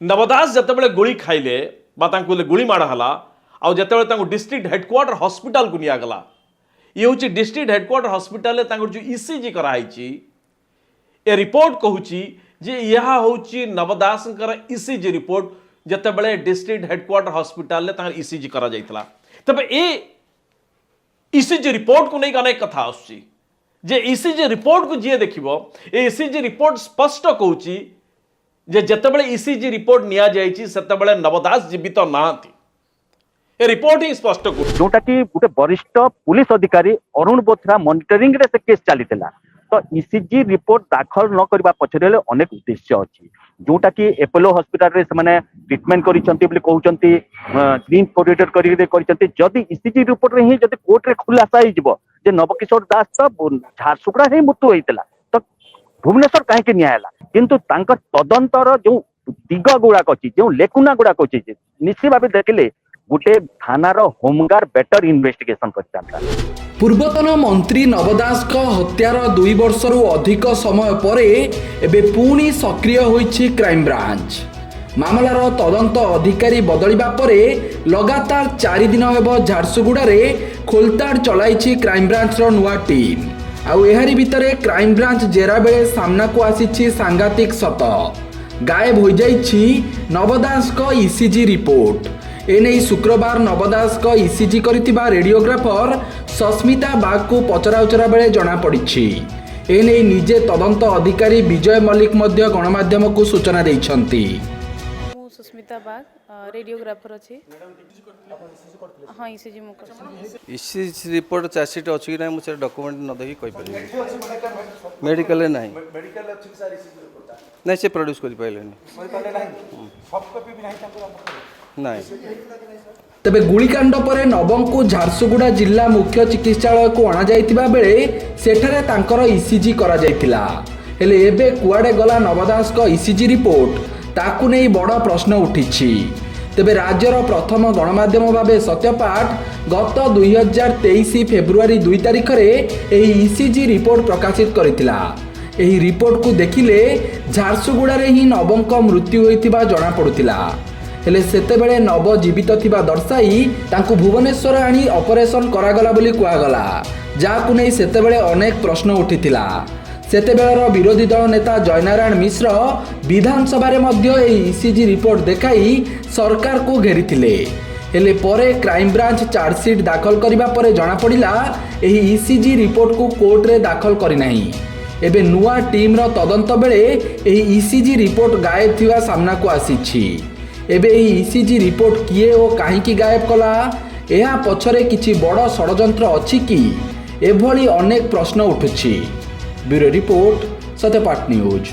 नवदास जितेबाला गुली खाइले गुली माड़ा आउ जिते डिस्ट्रिक्ट हेडक्वार्टर हॉस्पिटल को निगला ये हूँ डिस्ट्रिक्ट हेडक्वार्टर हॉस्पिटल जो ईसीजी कराई ए रिपोर्ट कहूँ जे यह हूँ नवदास ईसीजी रिपोर्ट जितेबाला डिस्ट्रिक्ट हेडक्वार्टर हॉस्पिटल ईसीजी करा जाइतला तबे ए ईसीजी रिपोर्ट को नहीं अनेक कथा आसुची जे ईसीजी रिपोर्ट को जी देखिबो ए ईसीजी रिपोर्ट स्पष्ट कहूँ जे जितेबाला ईसीजी रिपोर्ट निया जाइछि सेतेबाला नवदास जीवित नाहांती ए रिपोर्ट ही स्पष्ट कर जोटा कि गोटे वरिष्ठ पुलिस अधिकारी अरुण बोथरा मॉनिटरिंग रे से केस चलीथिला तो ईसीजी रिपोर्ट दाखल न करबा पछरे अनेक उद्देश्य अछि जोटा कि एपोलो हॉस्पिटल रे से ट्रीटमेंट करिसंती बोली कहउचंती ग्रीन कॉरिडोर करिसंती जदी ईसीजी रिपोर्ट रे ही जदी कोर्ट रे खुलासा ही जिवो जे नवकिशोर दास तो झारसुगुड़ा रे मृत्यु होइतला तो भुवनेश्वर काहे के नियाला किंतु तांकर तदंतर जो दिग गुड़ाक अच्छी जो लेकुना गुड़ाक अच्छी निश्चित भाव देखिले गोटे थानार होमगार्ड बेटर इन्वेस्टिगेशन करता। पूर्वतन मंत्री नवदास हत्यार 2 वर्षरू अधिक समय पर एबे पुणी सक्रिय होइछि क्राइम ब्रांच मामलार तदंत अधिकारी बदलिबा परे लगातार 4 दिन हेब झारसुगुड़ा रे खोलताड़ चलाइछि क्राइम ब्रांच रो नुआ टीम आउ एहारी भितरे क्राइम ब्रांच जेरा बेले सामना को आसीछि सांघातिक सत गायब हो जाइछि नवदास ईसीजी रिपोर्ट एने शुक्रवार नवदास ईसीजी करथिबा रेडियोग्राफर सस्मिता बाग को पचराउचरा बेले जना पड़िछि एने निजे तदंत अधिकारी विजय मल्लिक मध्य गणमाध्यम को सूचना दैछंती। सुस्मिता बाग रेडियोग्राफर अच्छी हाँ ईसीजी ईसीजी रिपोर्ट चार्जसीट अच्छी कि ना मुझे डॉक्यूमेंट न देखी कहि पारे मेडिकल नहीं नहीं से प्रोड्यूस कर पाइले नहीं तबे गुलिकांड पर नवम को झारसुगुड़ा जिला मुख्य चिकित्सालय को अणा जाइतिबा बेले सेठारे तांकर ईसीजी करा जाइतिला हेले एबे कुआडे गला नवदास ईसीजी रिपोर्ट ताकू नहीं बड़ प्रश्न उठिछि तेबे राज्यर प्रथम गणमाध्यम भावे सत्यपाठ गत 2023 फेब्रुआरी 2 तारिख रे एही ईसीजी रिपोर्ट प्रकाशित करितिला एही रिपोर्ट को देखिले झारसुगुड़ा रे ही नवंक मृत्यु होइतिबा जणा पडुतिला हेले सेतेबेले नव जीवित थिबा दर्शाई तांकु भुवनेश्वर आनी ऑपरेशन करागला बोली कुआगला जाकु नै सेतेबेले अनेक प्रश्न उठितिला सेतेबेलर विरोधी दल नेता जयनारायण मिश्र विधानसभा रे मध्य ए ईसीजी रिपोर्ट देखाई सरकार को घेरिथिले हेले परे क्राइम ब्रांच चार्जसीट दाखल करिबा परे जणा पड़िला एही ईसीजी रिपोर्ट को कोर्ट रे दाखल करि नाही एबे नुआ टीम रो तदंत बेले एही ईसीजी रिपोर्ट गायब थिबा सामना को आसीछि एबे एही ईसीजी रिपोर्ट किए ओ काहे की गायब कला एहा पछरे किछि बड़ षडयंत्र अछि कि एभली अनेक प्रश्न उठुछि। Bureau report Satyapath news.